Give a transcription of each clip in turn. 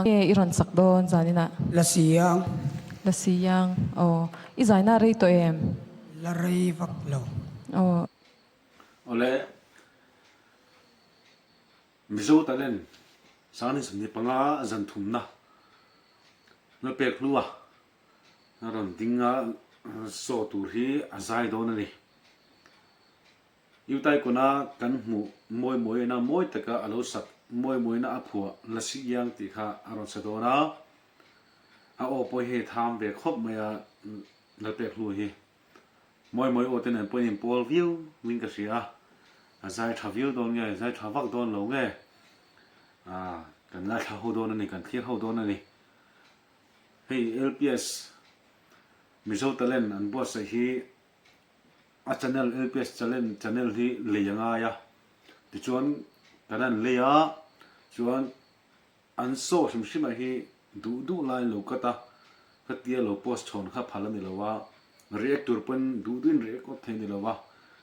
iron sak don zanina la siyang izaina rei to em la rei vak lo ole Mizo talen sani samni panga zan thumna Lalpekhlua ron dinga so tur hi azai don ani yutai kona kan mu moi na moi taka alo sak moi na aphua lasi yang ti kha aron sadona a opoi he tham ve khop maya Lalpekhlua hi moi oten an poin pol view wing ka sia azai thaviu don nge azai thavak don lo nge kan la tha ho don ani kan thir ho don ani hey LPS Mizo talen an boss hi a channel LPS channel hi leyanga ya ti chuan kanan leya chuan an so shimshima hi du lai lo kata khatia lo post thon kha phalani lowa reactor pen du din record theini lowa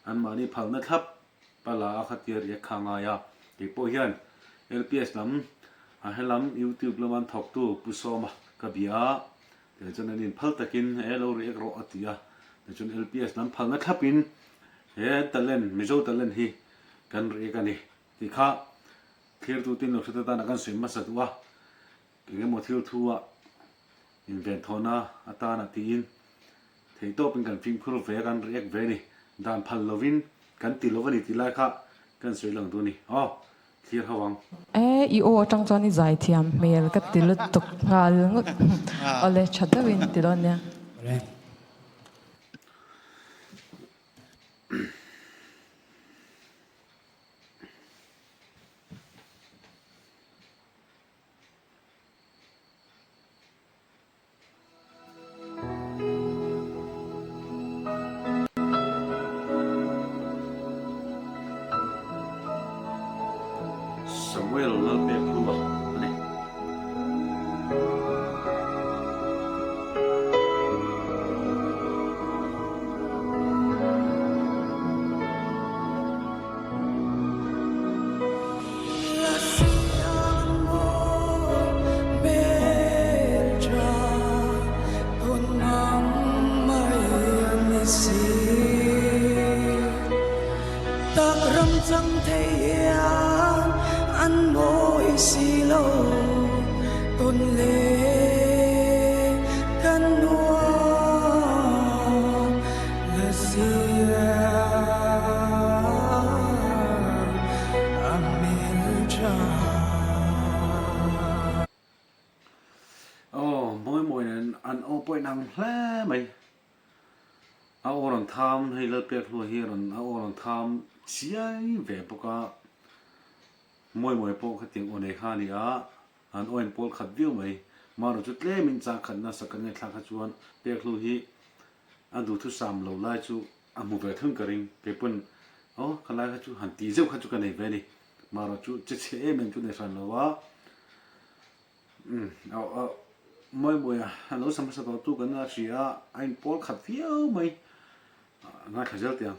an mani phalna thap pala khatia re khanga ya ti po hian LPS lam a helam YouTube laman thok tu pusoma kabia te chon anin phal takin elo re ro atia te chon LPS lam phalna thapin he talen Mizo talen hi kan re ka ni ti kha thir tu tin lo thata ta na kan sim ma satwa ke mo thil thuwa invent thona ata na tin thei to pin kan film khur ve kan react ve ni dan phal lovin kan ti lovani ti la kha kan soi lang tu ni clear hawang i o atang chon i zai thiam mel ka til tuk ngal ngut ole chadawin tilon ya Samuel Lalpekhlua ani chẳng thấy ăn môi xì lâu tôn lệ căn nua là xìa amen cha moi nen an opoi nang hle mai a oran tham hay Lalpekhlua hi ron a oran tham chiai ve poka moi po khating one kha ni a an oin pol khat viu mai maro chu tle min cha khat na sakan nge thla kha chuan Pekhlua hi adu thu sam lo lai chu amu ve thung karing ke pun khala kha chu han ti zeu kha chu ka nei ve ni maro chu che men chu ne san lo wa moi alo sam sa tu kan na sia ein pol khat viu mai nga khajal tiang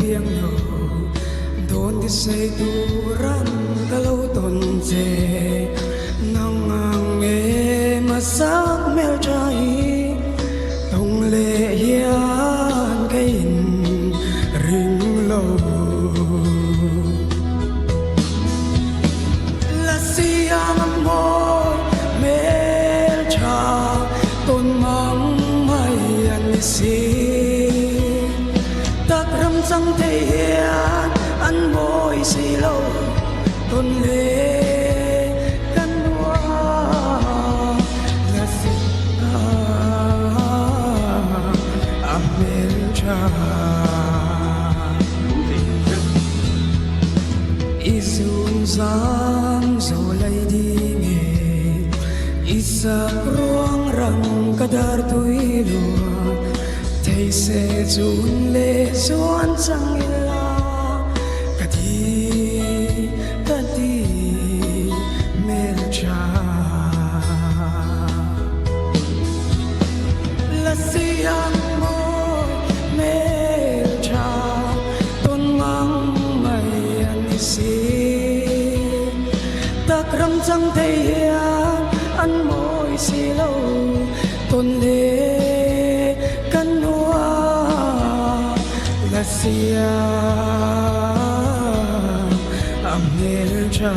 biang no don say tu ran kalau ton je nang ngang e masak mel chai tong le hian kain ring lo la siang mo mel cha ton mang mai an si chẳng thể hiện ăn môi xì lâu tôn lệ căn hoa là gì amen cha izun giang rồi lấy đi nghề isa ruang răng kadar tui lùa thấy sẽ chun lệ xuân chẳng ila kati mel cha cha la siang môi mê cha tôn mang mày anh si ta ram chẳng thấy hiền anh môi si lâu tôn lệ căn hoa la siang amel cha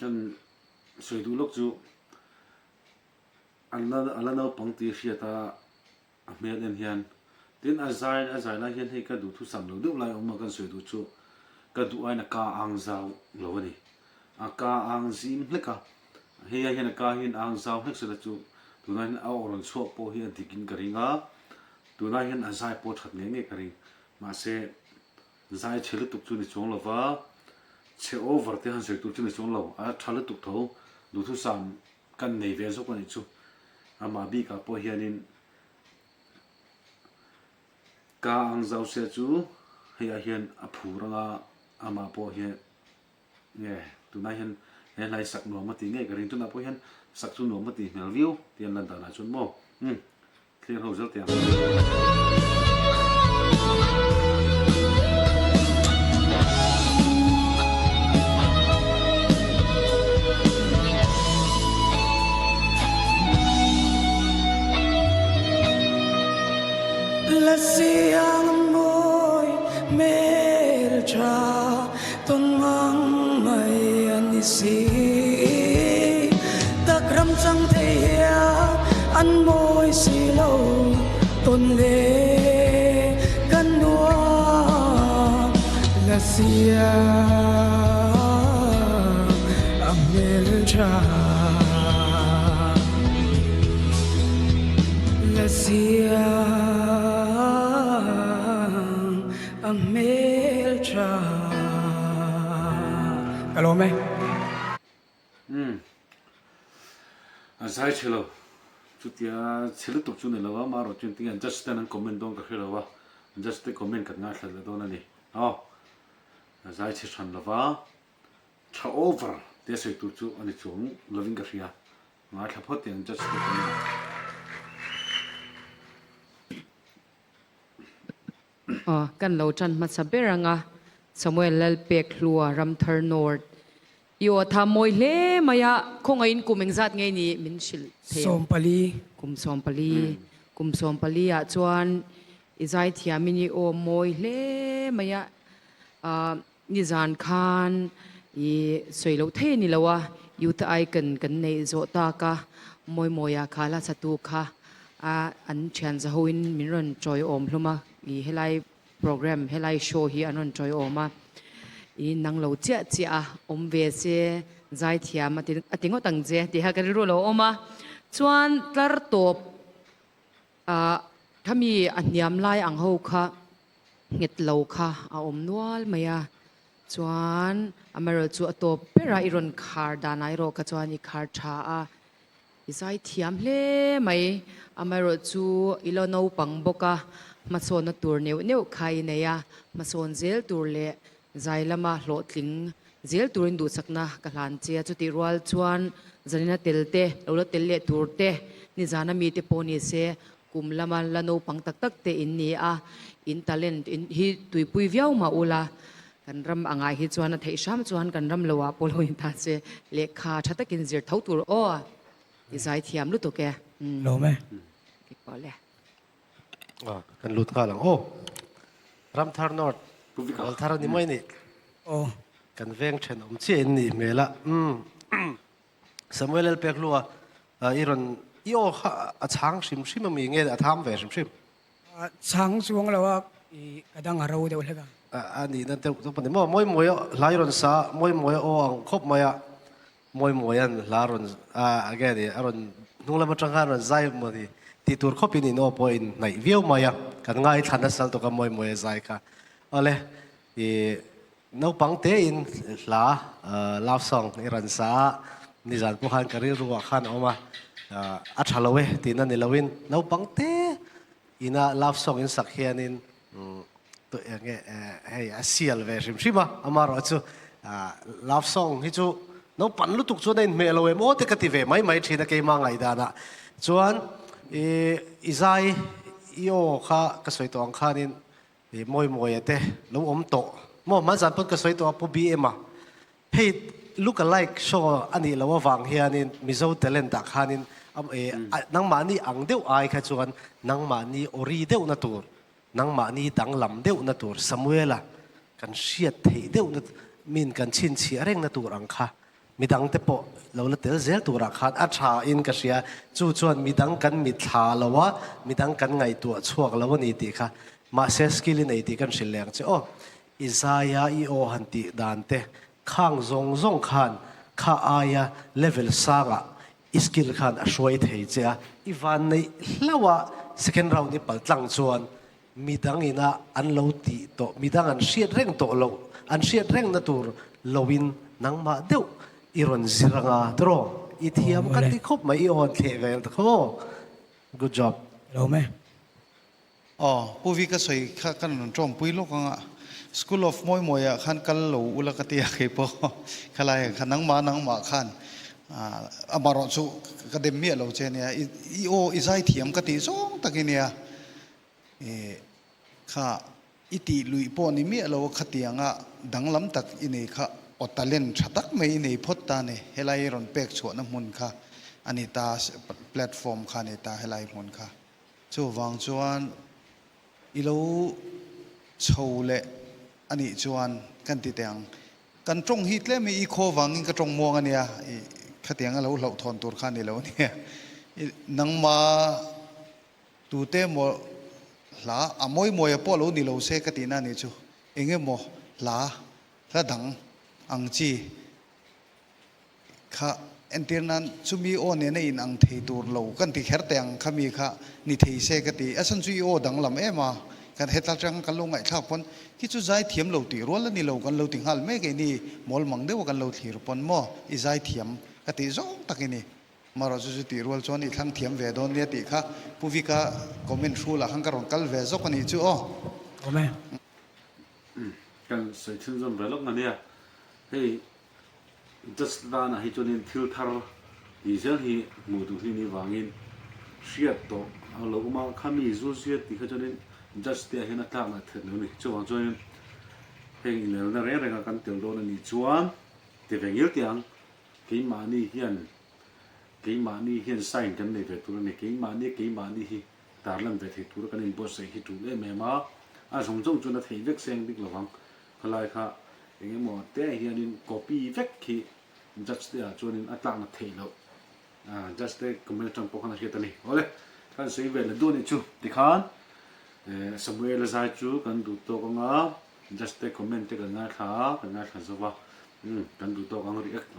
chân soi du lúc chú anh nó bằng tiền xia ta mẹ lên hiền đến azai là hiền hay cái đủ thu sắm lâu được lại ông mà cái soi du chú cái đủ ai là cá ang zao lâu đi cá ang zim hết cả hay là cá hiền ang zao hết rồi chú tụi này ao rồi swap po hiền thì kinh cái ngã tụi này hiền azai po thật nghe cái mà sẽ zai chơi tục chú này chống là vợ chhe over te han soi tu chini chong lo a thala tuk tho du thu sam kan nei ve zo ko ni chu ama bi ka po hianin ka ang zau se chu heya hian a phuranga ama po hian nge tu na hian he lai sak no ma ti nge ka rin tu na po hian sak chu no ma ti mel view tian lan da na chun mo clear ho zel tiang la siang môi mê cha tôn mang mày anh si ta ram chẳng thấy hiền anh môi si lâu tôn lệ căn hoa la siang amel cha la siang amel cha kalau mai azai chelo chút tia chelo tục chút này là mà rồi chuyện tiếng just đang comment đông cái là just comment cái ngã là đó này azai chỉ chăn là cha over để soi tu chu anh chung loving cái gì ngã là phát tiếng just comment kan lo chan ma saberanga Samuel Lalpekhlua Ramthar North yo tha moi hle maya khonga in kumeng zat nge ni min shil the sompali kum sompali a chuan izai thia mini o moi hle maya ni zan khan i soilo the ni lawa youth icon kan nei zo ta ka moi moya khala chatu kha a an chan za hoin min ron choi om hluma i helai program helai show hi anon choi oma i nang lo chia chia om ve se zai thia ma ti atingo tang je ti ha ka ru lo oma chuan tlar top thami anyam lai ang ho kha nget lo kha a om nual maya chuan amaro chu atop pera iron khar danai ro ka chuan i khar tha a izai thiam hle mai amaro chu ilo no pang boka mason na tur neu khai neya mason zel tur le zai lama hlo tling zel turin du sakna ka hlan che chu ti rual chuan zanina telte lo telle turte ni zana mi te poni se kum lama lano pang tak tak te in ni a in talent in hi tuipui viau ma ula kan ram angai hi chuan a thei sham chuan kan ram lowa polo in ta che lekha thatakin zir thau tur o izai thiam lu to ke lo mai ki pole kan lut ka lang Ramthar North Lalthar ni mai ni kan veng then chi ni mela Samuel Lalpekhlua iron io a chang sim sim mi nge a tham ve sim sim chang suang lawa i kadang arau de ulga ani nan te to pani moi lai ron sa moi o ang khop maya moi an la ron again aron nungla ma chang ron zai mo di ti tur khop in no point nai view maya kan ngai thana sal to ka moi zai ka ale i no pang te in la love song iran sa ni zan pu khan kari ruwa khan oma a thalowe ti na ni lawin no pang te ina love song in sakhianin to enge hey asial ve rim shima amaro chu love song hi chu no panlu tuk chu nen me lo emo te kative mai thina ke ma ngai dana chuan izai io kha ka soi to ang khanin moi ate lo om to mo ma zan put ka soi to pu bi ema hey look alike show ani lo wang hianin Mizo talent dak hanin nang mani ang deuh ai kha chuan nang mani ori deuh na tur nang mani dang lam deuh na tur Samuela kan hriat thei deuh na min kan chin chi areng na tur ang kha midang te po lo la tel zel tur khat a tha in ka sia chu chuan midang kan mi thla lawa midang kan ngai tu chuak lawa ni ti kha ma se skill nei ti kan shileng che o Isaiah i o hanti dante khang zong khan kha aya level sanga skill khan a shoi thei che ivan nei hlawa second round ni paltlang chuan midang ina an lo ti to midang an hriat reng to lo an hriat reng na tur lowin nangma deuh iron ziranga tro ithiam kan ti khop mai on the vel kho good job Romei. Puvi ka soi kha kan non trom pui lo ka School of moi khan kal lo ula ka tia ke po khalai khanang ma khan amaro chu academy lo che ne I o izai thiam ka ti song takinia kha iti lui po ni mi lo khatianga danglam tak ini kha o talent thatak mai nei photta ne helai ron pek chu na mun kha anita platform kha ne ta helai mun kha chu wang chuan ilo chole ani chuan kan ti teng kan trong hit le mi I kho wangin ka trong mong ania khatiang lo lo thon tur khan ni lo ni nangma tu te mo la amoi moi po lo ni lo se ka ti na ni chu enge mo la dang ang chi kha entirnan chumi o ne na in ang thei tur lo kan ti kher teng khami kha ni thei se ka ti asan chu o dang lam ema kan hetal chang kan lo ngai thak pon ki chu zai thiam lo ti rol ni lo kan lo ting hal me ke ni mol mang de kan lo thir pon mo I zai thiam ka ti zong takini maro chu ti rol chon I thang thiam ve don ne ti kha puvika comment thru la hang ka ron kal ve zok ani chu Romei. kan sei thil zon velok na nia hey just dana hi chonin thil thar diesel hi mudu hi ni wangin hriat to lo ma khami zu zia ti kha chonin just dia hena tak na the no ni chuang chuan heng in na re renga kan tel don ni chuan te vengil tiang ke mani hian sign kan nei ve tur ni ke mani hi tarlam ve the tur kan in boss hi tu le me ma a song chong chuna thei vek seng dik lawang khalai kha enge mo te hian in copy vek ki just dia chuan in atlak na thei lo just the comment tang pokhana hi tani ole kan sei ve la do ni chu tikhan Samuel zai chu kan du to nga just the comment te kan na kha zawa kan du to ang react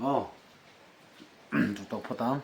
du to photam